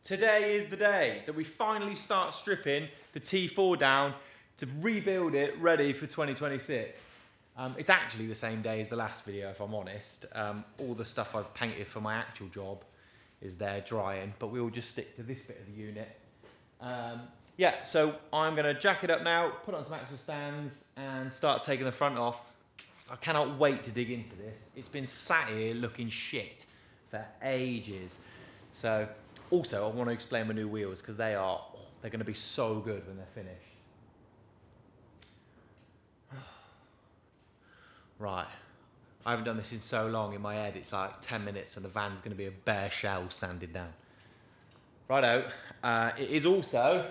Today is the day that we finally start stripping the T4 down to rebuild it ready for 2026. It's actually the same day as the last video, if I'm honest. All the stuff I've painted for my actual job is there drying, but we'll just stick to this bit of the unit. Yeah, so I'm gonna jack it up now, put it on some axle stands and start taking the front off. I cannot wait to dig into this. It's been sat here looking shit for ages. So, also I want to explain my new wheels because they're gonna be so good when they're finished. Right, I haven't done this in so long. In my head it's like 10 minutes and the van's gonna be a bare shell sanded down. Righto, it is also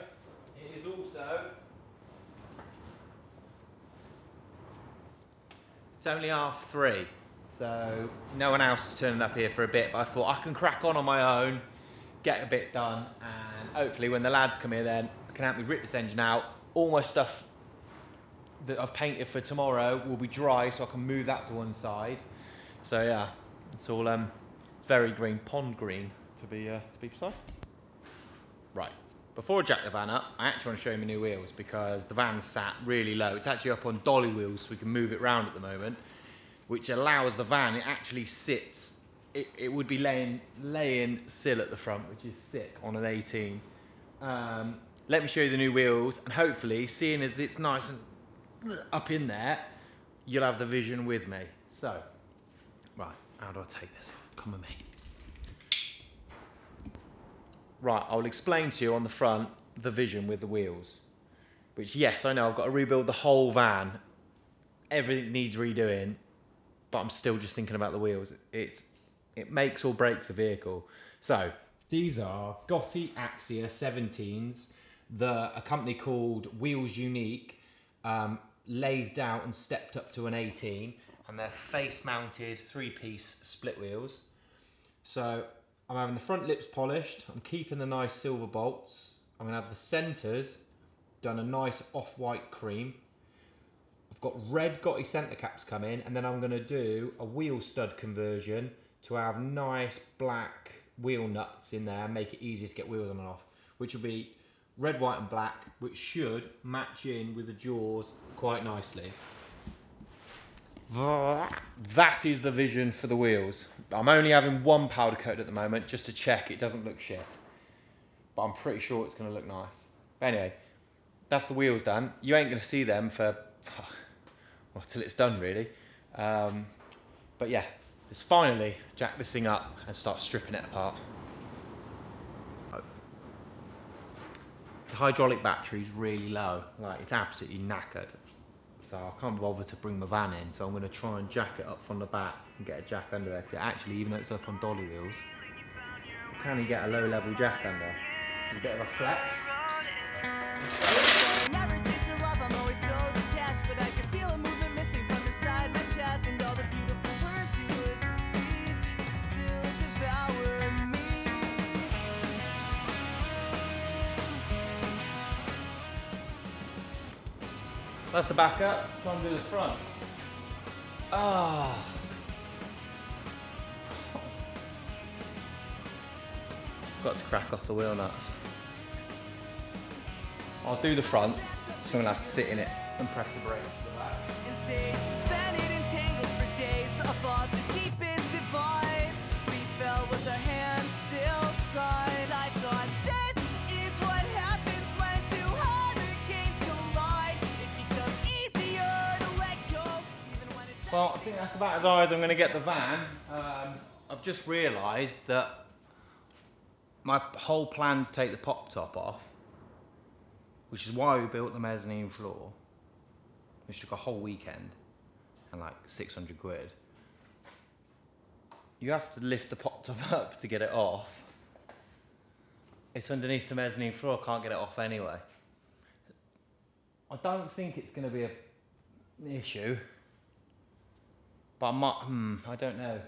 it's only 3:30, so no one else is turning up here for a bit, but I thought I can crack on my own, get a bit done, and hopefully when the lads come here then I can help me rip this engine out. All my stuff that I've painted for tomorrow will be dry, so I can move that to one side. So yeah, it's all it's very green, pond green to be precise. Right, before I jack the van up, I actually want to show you my new wheels because the van's sat really low. It's actually up on dolly wheels so we can move it around at the moment, which allows the van, it actually sits, it would be laying still at the front, which is sick on an 18. Let me show you the new wheels, and hopefully, seeing as it's nice and up in there, you'll have the vision with me. So, right, how do I take this off? Come with me. Right, I'll explain to you on the front the vision with the wheels. Which, yes, I know I've got to rebuild the whole van. Everything needs redoing, but I'm still just thinking about the wheels. It makes or breaks a vehicle. So, these are Gotti Axia 17s. A company called Wheels Unique lathed out and stepped up to an 18, and they're face-mounted 3-piece split wheels. So, I'm having the front lips polished, I'm keeping the nice silver bolts, I'm going to have the centres done a nice off-white cream. I've got red Gotti centre caps coming, and then I'm going to do a wheel stud conversion to have nice black wheel nuts in there and make it easier to get wheels on and off, which will be red, white and black, which should match in with the jaws quite nicely. That is the vision for the wheels. I'm only having one powder coat at the moment just to check it doesn't look shit. But I'm pretty sure it's going to look nice. But anyway, that's the wheels done. You ain't going to see them for, well, till it's done really. But yeah, let's finally jack this thing up and start stripping it apart. The hydraulic battery's really low. Like, it's absolutely knackered. So I can't be bothered to bring my van in, so I'm going to try and jack it up from the back and get a jack under there. Because actually, even though it's up on dolly wheels, can you get a low-level jack under? It's a bit of a flex. That's the back up, try and do the front. Ah. Got to crack off the wheel nuts. I'll do the front, so I'm gonna have to sit in it and press the brakes to the back. Well, I think that's about as high as I'm going to get the van. I've just realised that my whole plan to take the pop top off, which is why we built the mezzanine floor, which took a whole weekend and like 600 quid. You have to lift the pop top up to get it off. It's underneath the mezzanine floor, I can't get it off anyway. I don't think it's going to be an issue. But I might, I don't know.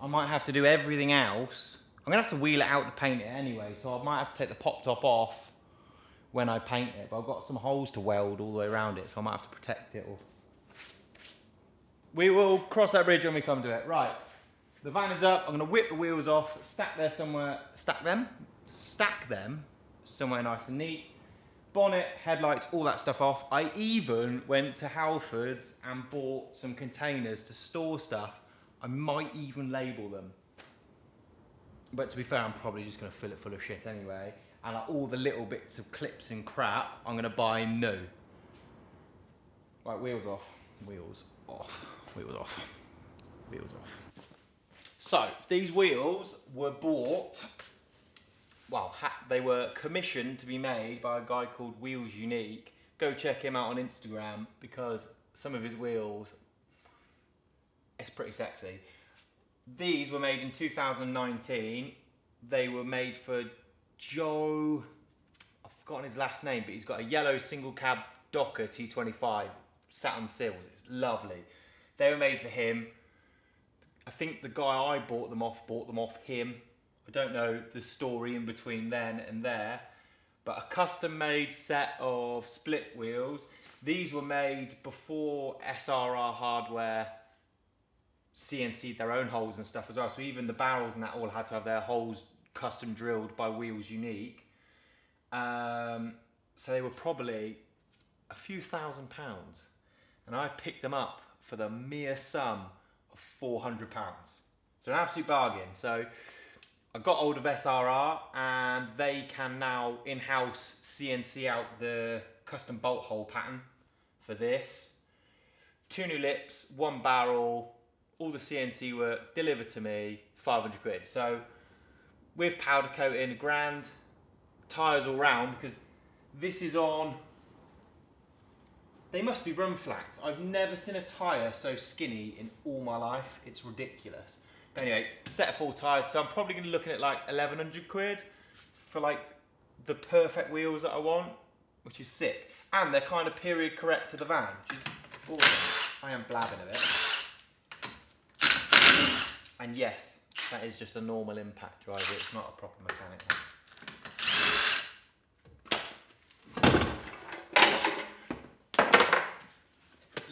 I might have to do everything else. I'm gonna have to wheel it out to paint it anyway, so I might have to take the pop top off when I paint it, but I've got some holes to weld all the way around it, so I might have to protect it all. We will cross that bridge when we come to it. Right, The van is up. I'm gonna whip the wheels off, stack them somewhere nice and neat. Bonnet, headlights, all that stuff off. I even went to Halfords and bought some containers to store stuff. I might even label them. But to be fair, I'm probably just gonna fill it full of shit anyway. And like all the little bits of clips and crap, I'm gonna buy new. Right, wheels off. Wheels off. Wheels off. Wheels off. So, these wheels were bought, well, they were commissioned to be made by a guy called Wheels Unique. Go check him out on Instagram because some of his wheels, it's pretty sexy. These were made in 2019. They were made for Joe, I've forgotten his last name, but he's got a yellow single cab Docker T25 sat on sills. It's lovely. They were made for him. I think the guy I bought them off him. I don't know the story in between then and there, but a custom made set of split wheels. These were made before SRR hardware CNC'd their own holes and stuff as well. So even the barrels and that all had to have their holes custom drilled by Wheels Unique. So they were probably a few £1,000, and I picked them up for the mere sum of £400. So an absolute bargain. So I got hold of SRR and they can now in-house CNC out the custom bolt hole pattern for this. 2 new lips, 1 barrel, all the CNC work delivered to me, 500 quid. So with powder coating, grand, tyres all round, because this is on, they must be run flats. I've never seen a tyre so skinny in all my life. It's ridiculous. But anyway, set of full tyres, so I'm probably going to be looking at like 1,100 quid for like the perfect wheels that I want, which is sick. And they're kind of period correct to the van, which is awesome. I am blabbing a bit. And yes, that is just a normal impact driver, it's not a proper mechanic one.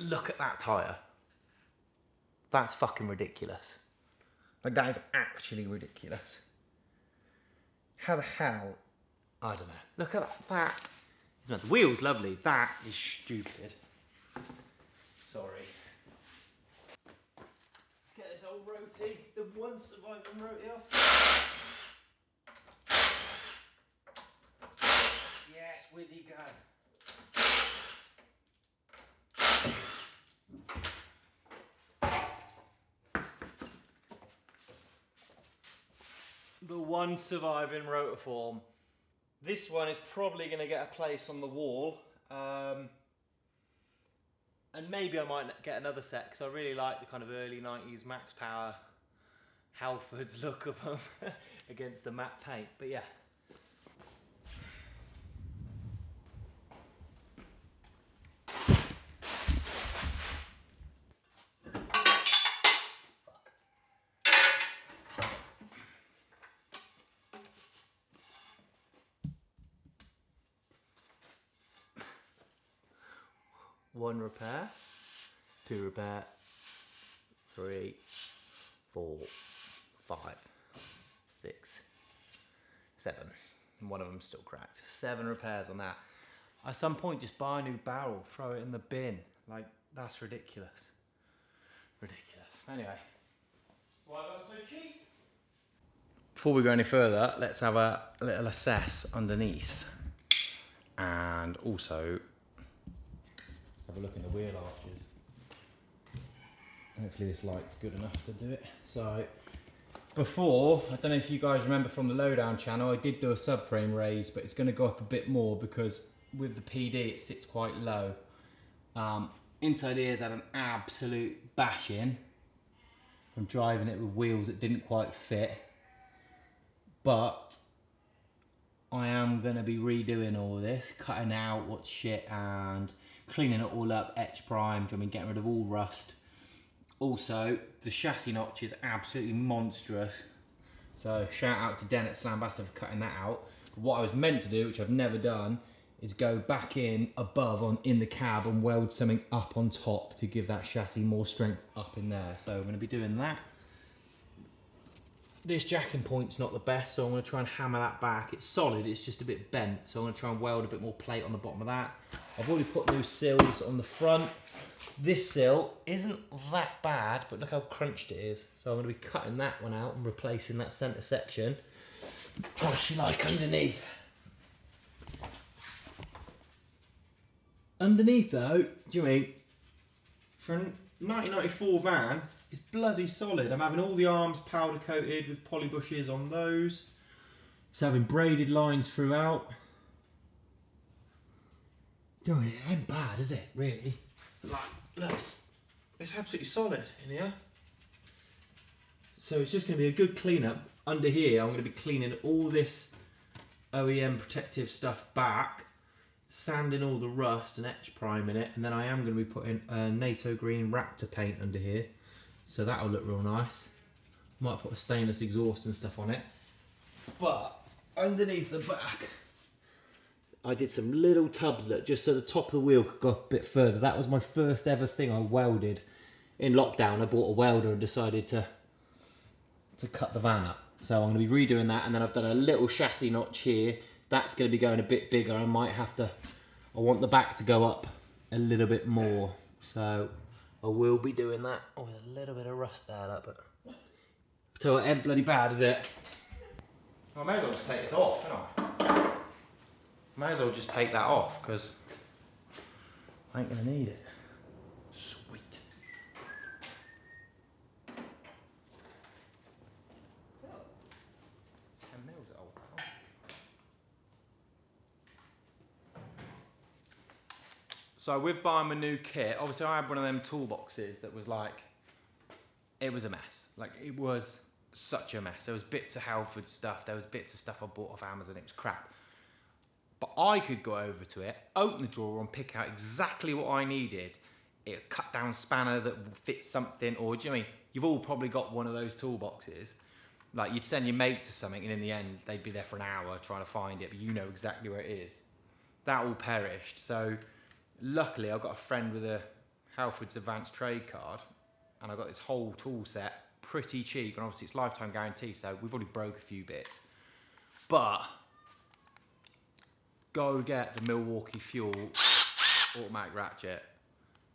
Look at that tyre. That's fucking ridiculous. Like, that is actually ridiculous. How the hell? I don't know. Look at that. The wheel's lovely. That is stupid. Sorry. Let's get this old roti, the one surviving roti off. Yes, whizzy go. The one surviving rotor form. This one is probably going to get a place on the wall, and maybe I might get another set because I really like the kind of early 90s Max Power Halfords look of them against the matte paint, but yeah. One repair, 2 repair, 3, 4, 5, 6, 7. And one of them's still cracked. 7 repairs on that. At some point, just buy a new barrel, throw it in the bin. Like, that's ridiculous. Ridiculous. Anyway. Why are they so cheap? Before we go any further, let's have a little assess underneath. And also, have a look in the wheel arches. Hopefully this light's good enough to do it. So before, I don't know if you guys remember from the lowdown channel, I did do a subframe raise, but it's going to go up a bit more because with the PD it sits quite low. Inside ears had an absolute bash in from driving it with wheels that didn't quite fit, but I am going to be redoing all this, cutting out what's shit and cleaning it all up, etch primed, getting rid of all rust. Also, the chassis notch is absolutely monstrous. So shout out to Den at Slambaster for cutting that out. But what I was meant to do, which I've never done, is go back in above in the cab and weld something up on top to give that chassis more strength up in there. So I'm going to be doing that. this jacking point's not the best, so I'm going to try and hammer that back. It's solid, it's just a bit bent, so I'm going to try and weld a bit more plate on the bottom of that. I've already put new sills on the front. This sill isn't that bad, but look how crunched it is. So I'm going to be cutting that one out and replacing that centre section. What's she like underneath? Underneath though, do you mean, for a 1994 van, it's bloody solid. I'm having all the arms powder coated with poly bushes on those. It's having braided lines throughout. Do you know, it ain't bad, is it, really? Like, look, it's absolutely solid in here. So it's just going to be a good clean-up. Under here, I'm going to be cleaning all this OEM protective stuff back, sanding all the rust and etch priming it, and then I am going to be putting NATO green Raptor paint under here, so that'll look real nice. Might put a stainless exhaust and stuff on it. But underneath the back, I did some little tubs, look, just so the top of the wheel could go a bit further. That was my first ever thing I welded. In lockdown, I bought a welder and decided to cut the van up. So I'm going to be redoing that, and then I've done a little chassis notch here. That's going to be going a bit bigger. I want the back to go up a little bit more. So I will be doing that. Oh, with a little bit of rust there, look, but so it ain't bloody bad, is it? I may as well just take this off, ain't I? May as well just take that off, because I ain't going to need it. Sweet. So with buying my new kit, obviously I had one of them toolboxes that was like, it was a mess. Like, it was such a mess. There was bits of Halford stuff, there was bits of stuff I bought off Amazon, it was crap. But I could go over to it, open the drawer and pick out exactly what I needed. It cut down spanner that will fit something, or do you know what I mean? You've all probably got one of those toolboxes. Like, you'd send your mate to something and in the end they'd be there for an hour trying to find it, but you know exactly where it is. That all perished. So luckily I've got a friend with a Halford's advanced trade card, and I got this whole tool set pretty cheap, and obviously it's lifetime guarantee, so we've already broke a few bits. But go get the Milwaukee Fuel automatic ratchet.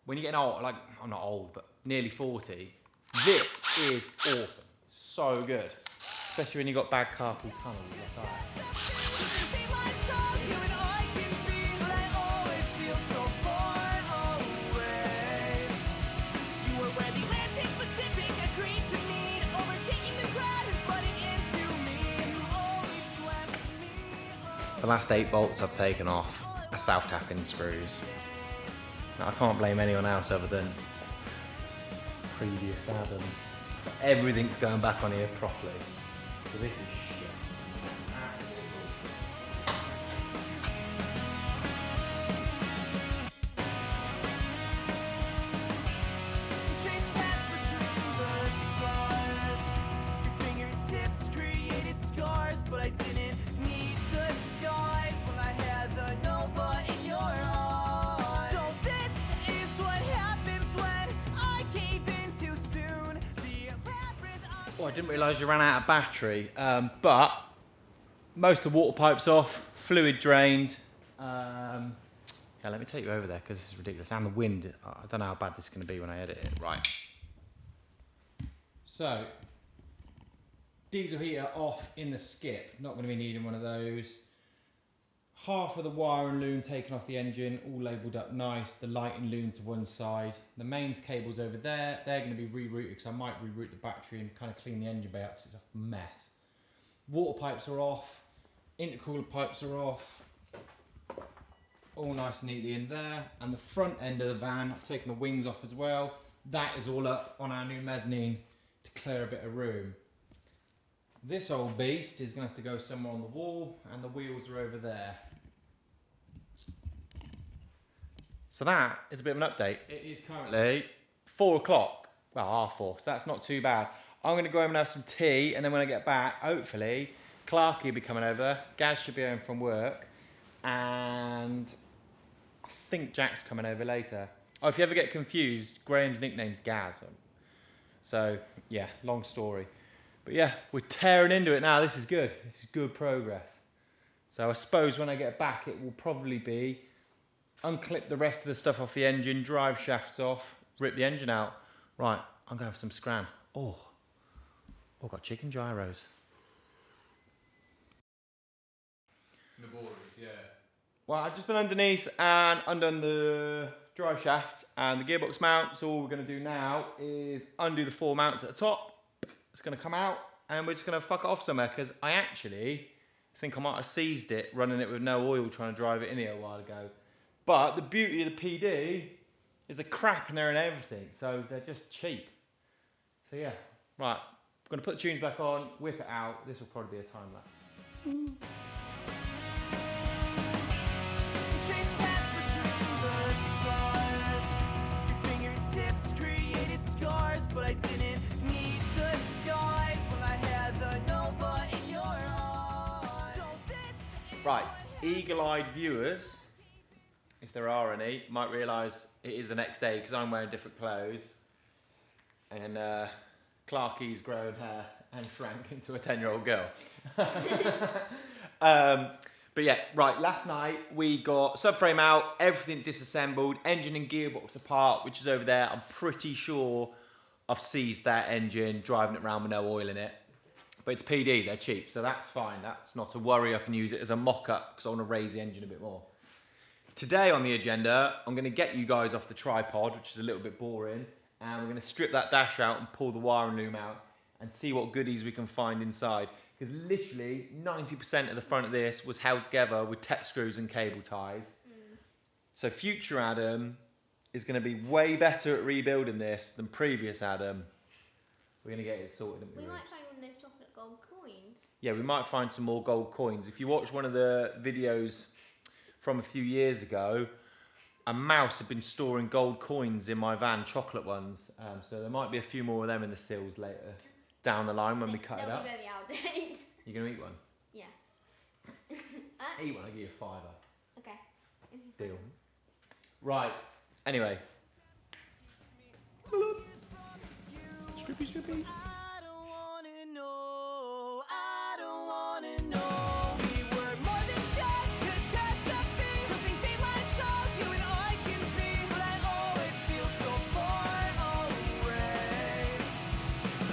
When you're getting old, like, I'm not old, but nearly 40, this is awesome. So good. Especially when you've got bad carpal tunnel like that. The last 8 bolts I've taken off are self-tapping screws. Now, I can't blame anyone else other than previous Adam. But everything's going back on here properly. So this is shit. I didn't realise you ran out of battery, but most of the water pipe's off, fluid drained. Yeah, let me take you over there because this is ridiculous. And the wind, I don't know how bad this is going to be when I edit it. Right. So, diesel heater off in the skip. Not going to be needing one of those. Half of the wire and loom taken off the engine, all labelled up nice. The light and loom to one side. The mains cable's over there. They're going to be rerouted because I might reroute the battery and kind of clean the engine bay up because it's a mess. Water pipes are off. Intercooler pipes are off. All nice and neatly in there. And the front end of the van, I've taken the wings off as well. That is all up on our new mezzanine to clear a bit of room. This old beast is going to have to go somewhere on the wall, and the wheels are over there. So that is a bit of an update. It is currently 4 o'clock, well, 4:30, so that's not too bad. I'm going to go home and have some tea, and then when I get back, hopefully, Clarky will be coming over, Gaz should be home from work, and I think Jack's coming over later. Oh, if you ever get confused, Graham's nickname's Gaz. So, yeah, long story. But yeah, we're tearing into it now. This is good. This is good progress. So I suppose when I get back, it will probably be unclip the rest of the stuff off the engine, drive shafts off, rip the engine out. Right, I'm gonna have some scran. Oh, I've got chicken gyros. The boards, yeah. Well, I've just been underneath and undone the drive shafts and the gearbox mount. So all we're gonna do now is undo the 4 mounts at the top. It's gonna come out and we're just gonna fuck it off somewhere because I actually think I might have seized it running it with no oil trying to drive it in here a while ago. But the beauty of the PD is the crap in there and everything, so they're just cheap. So yeah, right, I'm gonna put the tunes back on, whip it out. This will probably be a time lapse. But I didn't need the sky when I had the Nova in your eyes. So this is Right, eagle-eyed viewers, if there are any, might realise it is the next day because I'm wearing different clothes and Clarky's grown hair and shrank into a 10-year-old girl. But yeah, right, last night we got subframe out, everything disassembled, engine and gearbox apart, which is over there. I'm pretty sure I've seized that engine, driving it around with no oil in it. But it's PD, they're cheap, so that's fine. That's not a worry. I can use it as a mock-up because I want to raise the engine a bit more. Today on the agenda, I'm going to get you guys off the tripod, which is a little bit boring, and we're going to strip that dash out and pull the wiring loom out and see what goodies we can find inside. Because literally 90% of the front of this was held together with tech screws and cable ties. So future Adam is going to be way better at rebuilding this than previous Adam. We're going to get it sorted. We might find one of those chocolate gold coins. Yeah, we might find some more gold coins. If you watch one of the videos from a few years ago, a mouse had been storing gold coins in my van, chocolate ones. So there might be a few more of them in the stills later down the line when we cut it up. They'll be very out of date. You going to eat one? Yeah. Eat one, I'll give you a £5. Okay. Deal. Right, anyway. Strippy, strippy. I don't wanna know, I don't wanna know. We were more than just catastrophe. Crossing fate lines off, you and I can be. But I always feel so far away.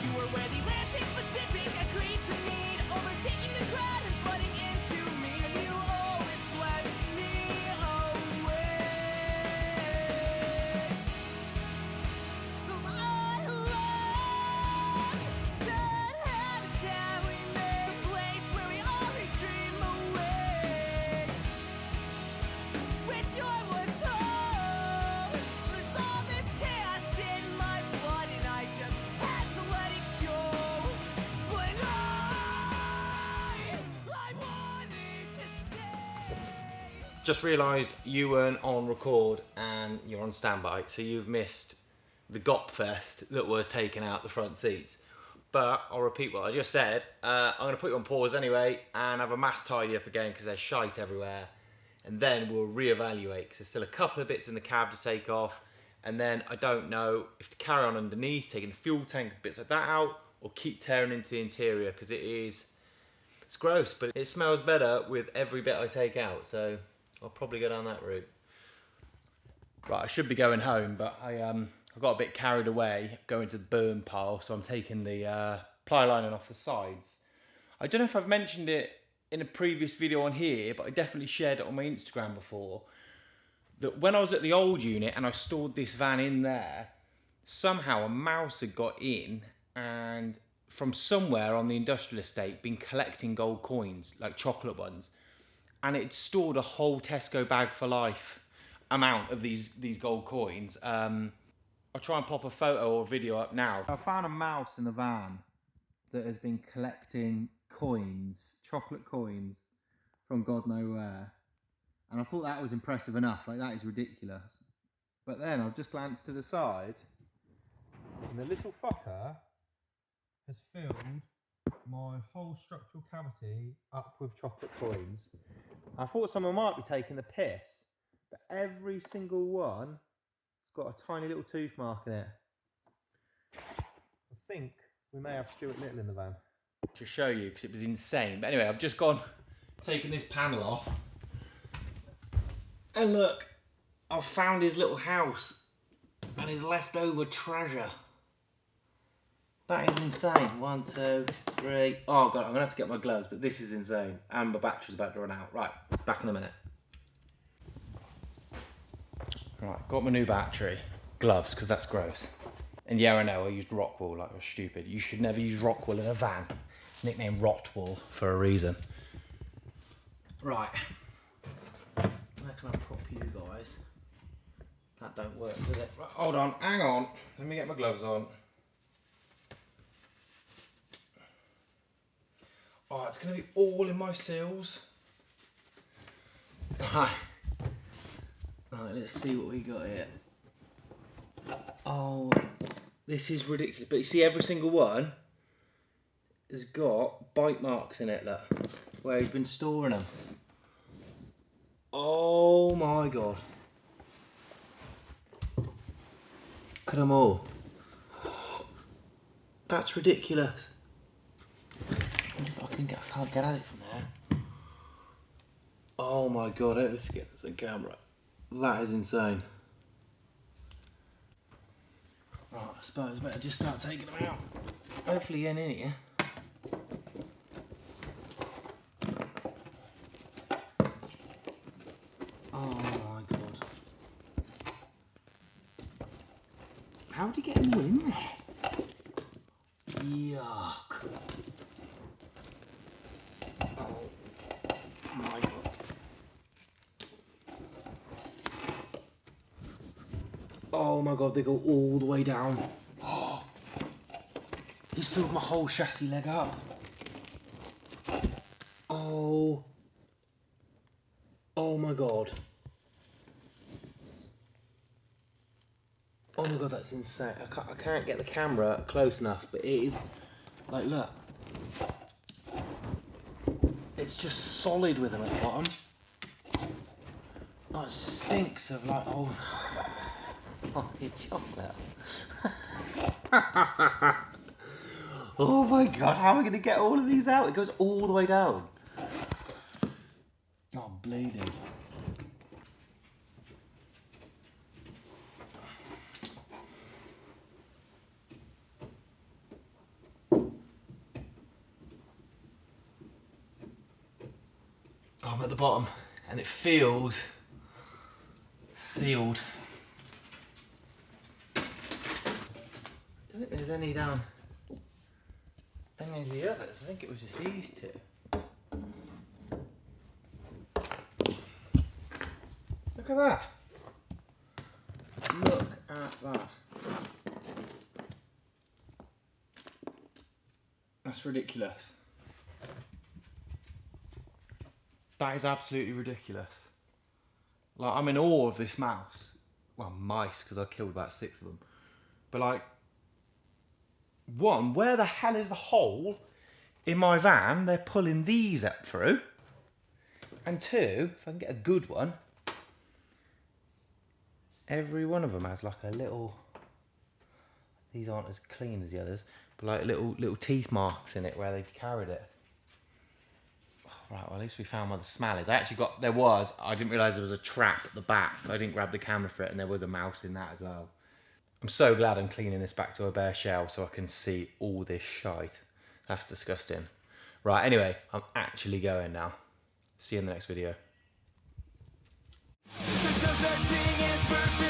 You were where the Atlantic Pacific agreed to meet, overtaking the crowd and flooding into me. And you always swept me away. I love that habitat we made, a place where we always dream away. With your was home, was all this chaos in my blood, and I just had to let it go. But I wanted to stay. Just realised you weren't on record and you're on standby, so you've missed the Gop Fest that was taking out the front seats. But I'll repeat what I just said. I'm going to put you on pause anyway and have a mass tidy up again because there's shite everywhere. And then we'll reevaluate because there's still a couple of bits in the cab to take off. And then I don't know if to carry on underneath, taking the fuel tank, bits like that out, or keep tearing into the interior because it's gross, but it smells better with every bit I take out. So I'll probably go down that route. Right, I should be going home, but I got a bit carried away going to the burn pile, so I'm taking the ply lining off the sides. I don't know if I've mentioned it in a previous video on here, but I definitely shared it on my Instagram before, that when I was at the old unit and I stored this van in there, somehow a mouse had got in and from somewhere on the industrial estate been collecting gold coins, like chocolate ones, and it stored a whole Tesco bag for life amount of these gold coins. I'll try and pop a photo or video up now. I found a mouse in the van that has been collecting coins, chocolate coins, from God knows where. And I thought that was impressive enough, like that is ridiculous. But then I've just glanced to the side, and the little fucker has filled my whole structural cavity up with chocolate coins. I thought someone might be taking the piss, but every single one has got a tiny little tooth mark in it. I think We may have Stuart Little in the van. To show you, because it was insane. But anyway, I've just taken this panel off. And look, I've found his little house and his leftover treasure. That is insane. 1, 2, 3. Oh god, I'm gonna have to get my gloves, but this is insane. And my battery's about to run out. Right, back in a minute. Right, got my new battery. Gloves, because that's gross. And yeah, I know, I used Rockwool like I was stupid. You should never use Rockwool in a van. Nicknamed Rotwool for a reason. Right. Where can I prop you guys? That don't work, does it? Right, hold on, hang on. Let me get my gloves on. Oh, it's going to be all in my seals. Right, let's see what we got here. Oh, this is ridiculous. But you see, every single one has got bite marks in it, look, where he's been storing them. Oh my god. Look at them all. That's ridiculous. I can't get at it from there. Oh my god, let's get this on camera. That is insane. Right, I suppose I better just start taking them out. Hopefully in here. Oh my god. How did he get them all in there? Yuck. Oh my god. Oh my god, they go all the way down. Oh, he's filled my whole chassis leg up. Oh. Oh my god. Oh my god, that's insane. I can't get the camera close enough, but it is, like, look. It's just solid with them at the bottom. Oh, it stinks of like old fucking chocolate. Oh my god, how am I going to get all of these out? It goes all the way down. Oh, I'm bleeding. I'm at the bottom and it feels sealed. I don't think there's any down any of the others. I think it was just these two. Look at that. Look at that. That's ridiculous. That is absolutely ridiculous. Like, I'm in awe of this mouse. Well, mice, because I killed about 6 of them. But like, one, where the hell is the hole in my van they're pulling these up through? And two, if I can get a good one, every one of them has like a little, these aren't as clean as the others, but like little teeth marks in it where they've carried it. Right, well, at least we found where the smell is. I didn't realise there was a trap at the back. I didn't grab the camera for it, and there was a mouse in that as well. I'm so glad I'm cleaning this back to a bare shell so I can see all this shite. That's disgusting. Right, anyway, I'm actually going now. See you in the next video. There's no such thing as perfect.